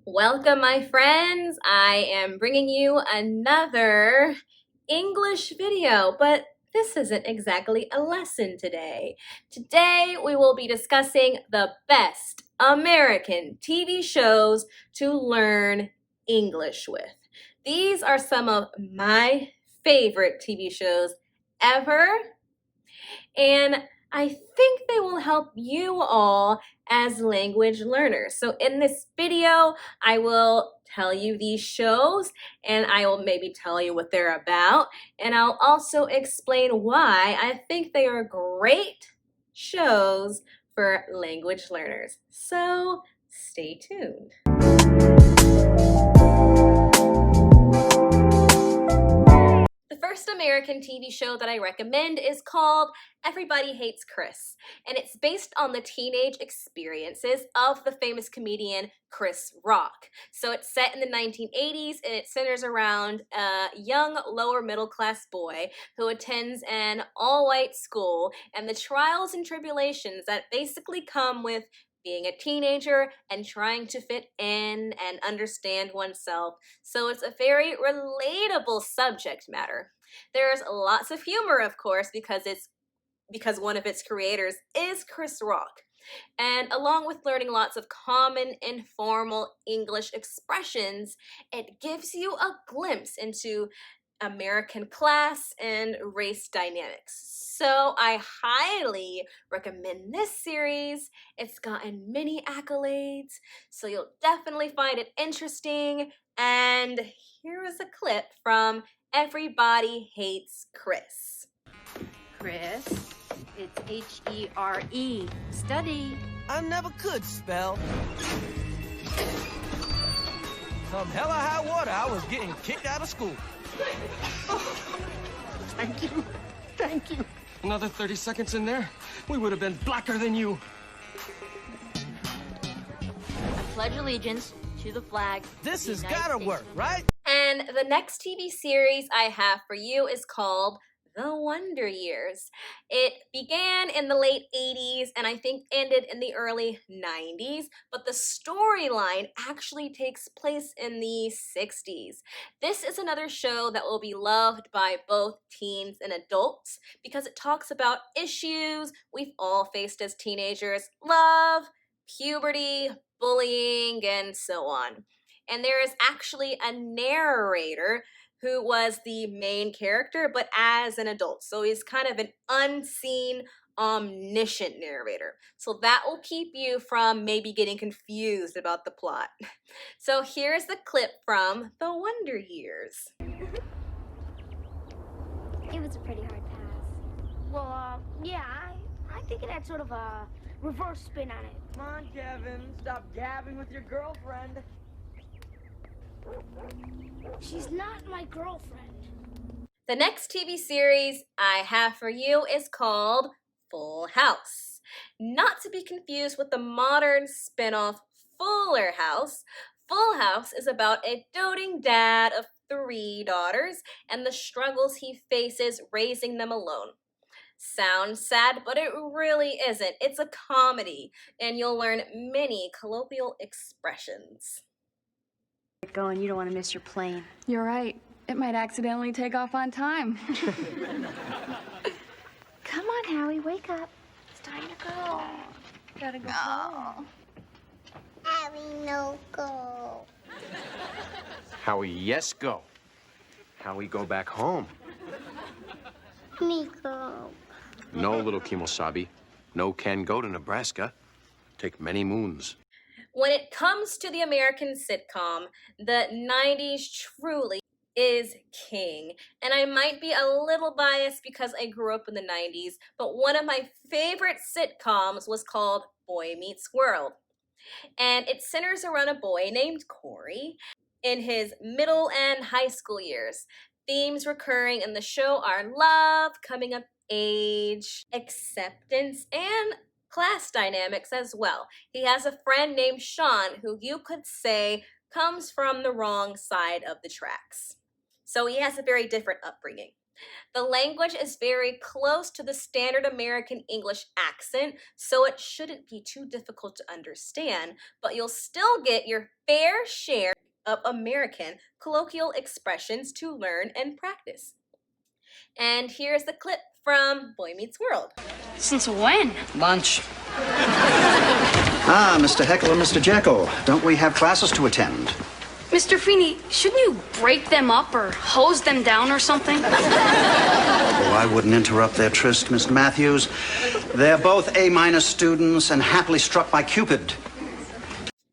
Welcome, my friends. I am bringing you another English video, but this isn't exactly a lesson today. Today, we will be discussing the best American TV shows to learn English with. These are some of my favorite TV shows ever, and I think they will help you all as language learners. So in this video, I will tell you these shows, and I will maybe tell you what they're about, and I'll also explain why I think they are great shows for language learners. So stay tuned. The first American TV show that I recommend is called Everybody Hates Chris, and it's based on the teenage experiences of the famous comedian Chris Rock. So it's set in the 1980s, and it centers around a young lower middle class boy who attends an all-white school and the trials and tribulations that basically come with being a teenager and trying to fit in and understand oneself. So it's a very relatable subject matter. There's lots of humor, of course, because one of its creators is Chris Rock. And along with learning lots of common informal English expressions, it gives you a glimpse into American class and race dynamics. So I highly recommend this series. It's gotten many accolades, so you'll definitely find it interesting. And here is a clip from Everybody Hates Chris. Chris, it's H-E-R-E. Study. I never could spell. Come hell or high water, I was getting kicked out of school. Thank you. Thank you. Another 30 seconds in there, we would have been blacker than you. I pledge allegiance to the flag. This has gotta work, right? And the next TV series I have for you is called The Wonder Years. It began in the late 80s and I think ended in the early 90s, but the storyline actually takes place in the 60s. This is another show that will be loved by both teens and adults because it talks about issues we've all faced as teenagers: love, puberty, bullying, and so on. And there is actually a narrator who was the main character, but as an adult. So he's kind of an unseen, omniscient narrator. So that will keep you from maybe getting confused about the plot. So here's the clip from The Wonder Years. It was a pretty hard pass. Well, yeah, I think it had sort of a reverse spin on it. Come on, Kevin, stop gabbing with your girlfriend. She's not my girlfriend. The next TV series I have for you is called Full House. Not to be confused with the modern spin-off Fuller House. Full House is about a doting dad of 3 daughters and the struggles he faces raising them alone. Sounds sad, but it really isn't. It's a comedy, and you'll learn many colloquial expressions. Going, you don't want to miss your plane. You're right. It might accidentally take off on time. Come on, Howie, wake up. It's time to go. Gotta go home. Howie, no go. Howie, yes, go. Howie, go back home. Me go. No, little Kimosabi. No can go to Nebraska. Take many moons. When it comes to the American sitcom, the 90s truly is king. And I might be a little biased because I grew up in the 90s, but one of my favorite sitcoms was called Boy Meets World. And it centers around a boy named Corey in his middle and high school years. Themes recurring in the show are love, coming of age, acceptance, and class dynamics as well. He has a friend named Sean who you could say comes from the wrong side of the tracks. So he has a very different upbringing. The language is very close to the standard American English accent, so it shouldn't be too difficult to understand, but you'll still get your fair share of American colloquial expressions to learn and practice. And here's the clip from Boy Meets World. Since when? Lunch. Ah, Mr. Heckle and Mr. Jekyll, don't we have classes to attend? Mr. Feeney, shouldn't you break them up or hose them down or something? Oh, I wouldn't interrupt their tryst, Mr. Matthews. They're both A- students and happily struck by Cupid.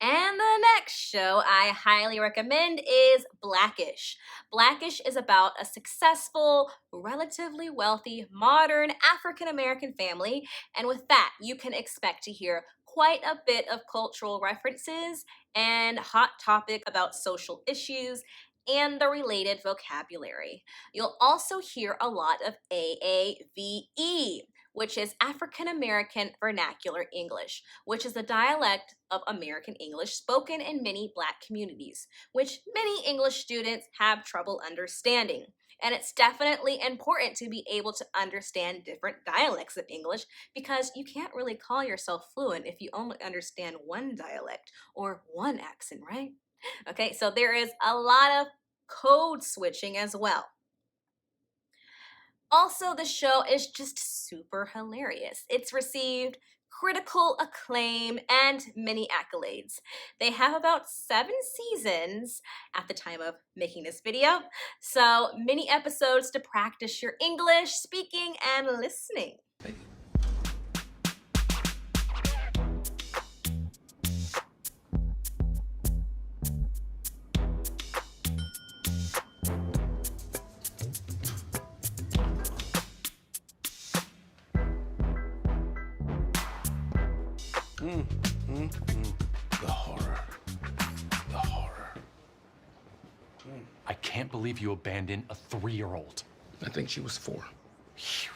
And the next show I highly recommend is Blackish. Blackish is about a successful, relatively wealthy, modern African-American family, and with that, you can expect to hear quite a bit of cultural references and hot topic about social issues and the related vocabulary. You'll also hear a lot of AAVE, which is African American Vernacular English, which is a dialect of American English spoken in many Black communities, which many English students have trouble understanding. And it's definitely important to be able to understand different dialects of English because you can't really call yourself fluent if you only understand one dialect or one accent, right? Okay, so there is a lot of code switching as well. Also, the show is just super hilarious. It's received critical acclaim and many accolades. They have about 7 seasons at the time of making this video, so many episodes to practice your English, speaking, and listening. The horror. The horror. I can't believe you abandoned a 3-year-old. I think she was 4. You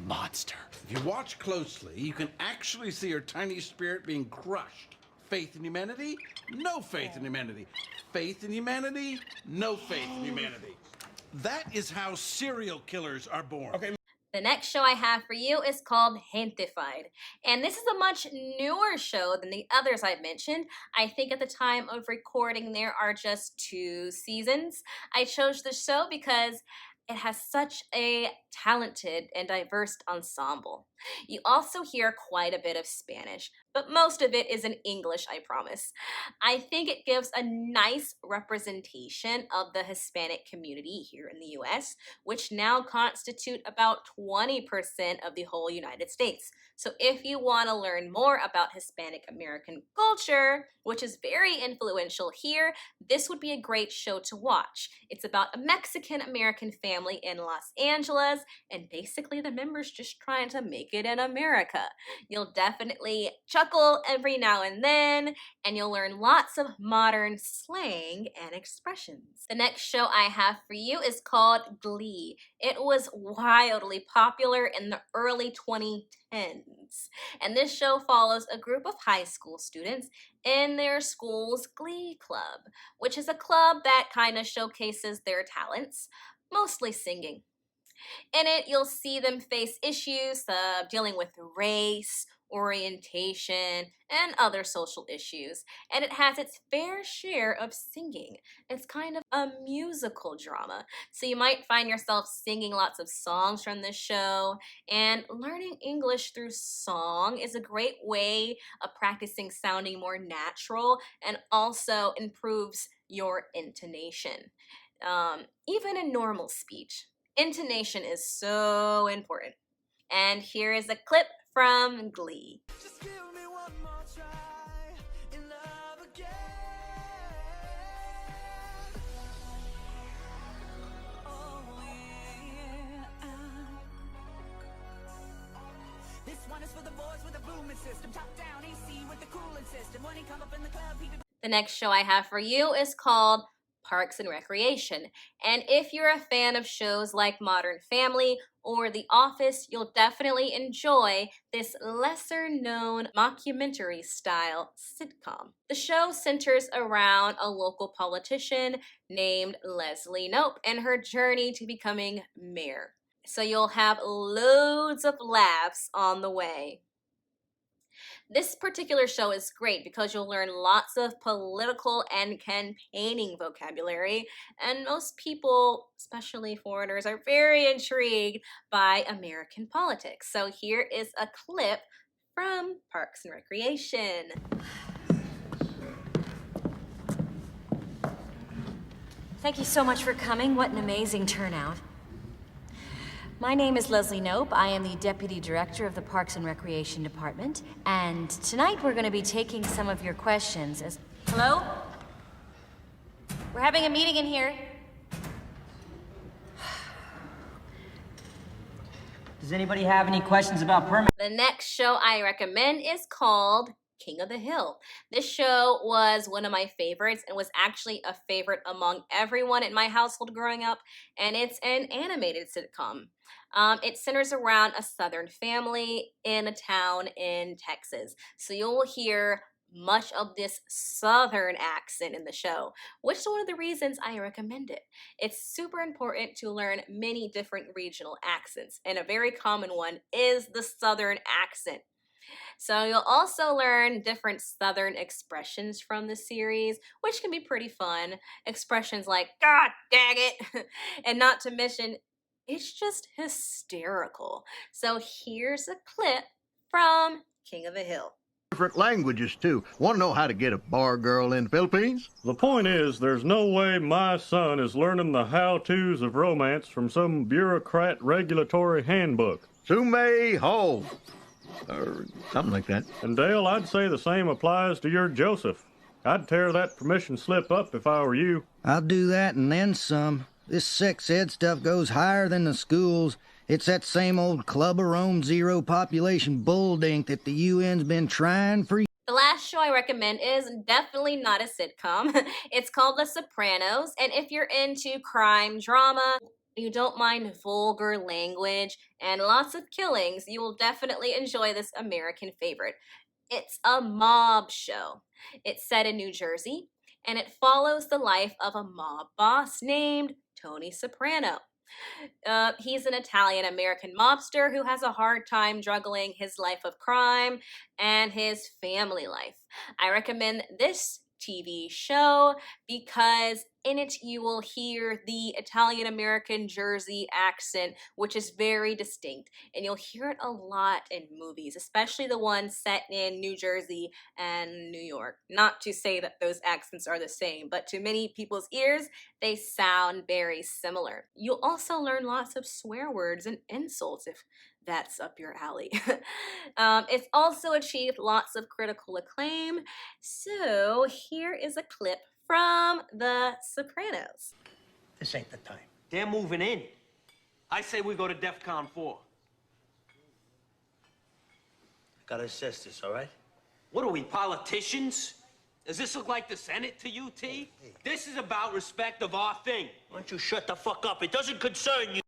monster. If you watch closely, you can actually see her tiny spirit being crushed. Faith in humanity? No faith in humanity. Faith in humanity? No faith in humanity. That is how serial killers are born. Okay. The next show I have for you is called Gentefied, and this is a much newer show than the others I've mentioned. I think at the time of recording there are just 2 seasons. I chose this show because it has such a talented and diverse ensemble. You also hear quite a bit of Spanish, but most of it is in English, I promise. I think it gives a nice representation of the Hispanic community here in the US, which now constitute about 20% of the whole United States. So if you want to learn more about Hispanic American culture, which is very influential here, this would be a great show to watch. It's about a Mexican American family in Los Angeles, and basically the members just trying to make it in America. You'll definitely chuckle every now and then, and you'll learn lots of modern slang and expressions. The next show I have for you is called Glee. It was wildly popular in the early 2010s, and this show follows a group of high school students in their school's Glee club, which is a club that kind of showcases their talents, mostly singing. In it, you'll see them face issues dealing with race, orientation, and other social issues, and it has its fair share of singing. It's kind of a musical drama, so you might find yourself singing lots of songs from this show, and learning English through song is a great way of practicing sounding more natural and also improves your intonation. Even in normal speech, intonation is so important. And here is a clip from Glee. Just give me one more try in love again. Oh yeah. This one is for the boys with a booming system, top down AC with the cooling system. When he come up in the club, he The next show I have for you is called Parks and Recreation. And if you're a fan of shows like Modern Family or The Office, you'll definitely enjoy this lesser-known mockumentary-style sitcom. The show centers around a local politician named Leslie Knope and her journey to becoming mayor. So you'll have loads of laughs on the way. This particular show is great because you'll learn lots of political and campaigning vocabulary, and most people, especially foreigners, are very intrigued by American politics. So here is a clip from Parks and Recreation. Thank you so much for coming. What an amazing turnout. My name is Leslie Knope. I am the Deputy Director of the Parks and Recreation Department. And tonight we're going to be taking some of your questions as... Hello? We're having a meeting in here. Does anybody have any questions about permits? The next show I recommend is called King of the Hill. This show was one of my favorites and was actually a favorite among everyone in my household growing up, and it's an animated sitcom. It centers around a Southern family in a town in Texas. So you'll hear much of this Southern accent in the show, which is one of the reasons I recommend it. It's super important to learn many different regional accents, and a very common one is the Southern accent. So you'll also learn different Southern expressions from the series, which can be pretty fun. Expressions like, God dang it, and not to mention, it's just hysterical. So here's a clip from King of the Hill. Different languages, too. Want to know how to get a bar girl in the Philippines? The point is, there's no way my son is learning the how-tos of romance from some bureaucrat regulatory handbook. Sume ho. Or something like that. And Dale, I'd say the same applies to your Joseph. I'd tear that permission slip up if I were you. I'll do that and then some. This sex ed stuff goes higher than the schools. It's that same old Club of Rome zero population bull dink that the UN's been trying for years. The last show I recommend is definitely not a sitcom. It's called The Sopranos, and if you're into crime drama, you don't mind vulgar language and lots of killings, you will definitely enjoy this American favorite. It's a mob show. It's set in New Jersey, and it follows the life of a mob boss named Tony Soprano. He's an Italian-American mobster who has a hard time juggling his life of crime and his family life. I recommend this TV show because in it you will hear the Italian-American Jersey accent, which is very distinct, and you'll hear it a lot in movies, especially the ones set in New Jersey and New York. Not to say that those accents are the same, but to many people's ears, they sound very similar. You'll also learn lots of swear words and insults if that's up your alley. It's also achieved lots of critical acclaim, so here is a clip from The Sopranos. This ain't the time. They're moving in. I say we go to DEFCON 4. Gotta assess this, all right? What are we, politicians? Does this look like the Senate to you, T? This is about respect of our thing. Why don't you shut the fuck up? It doesn't concern you.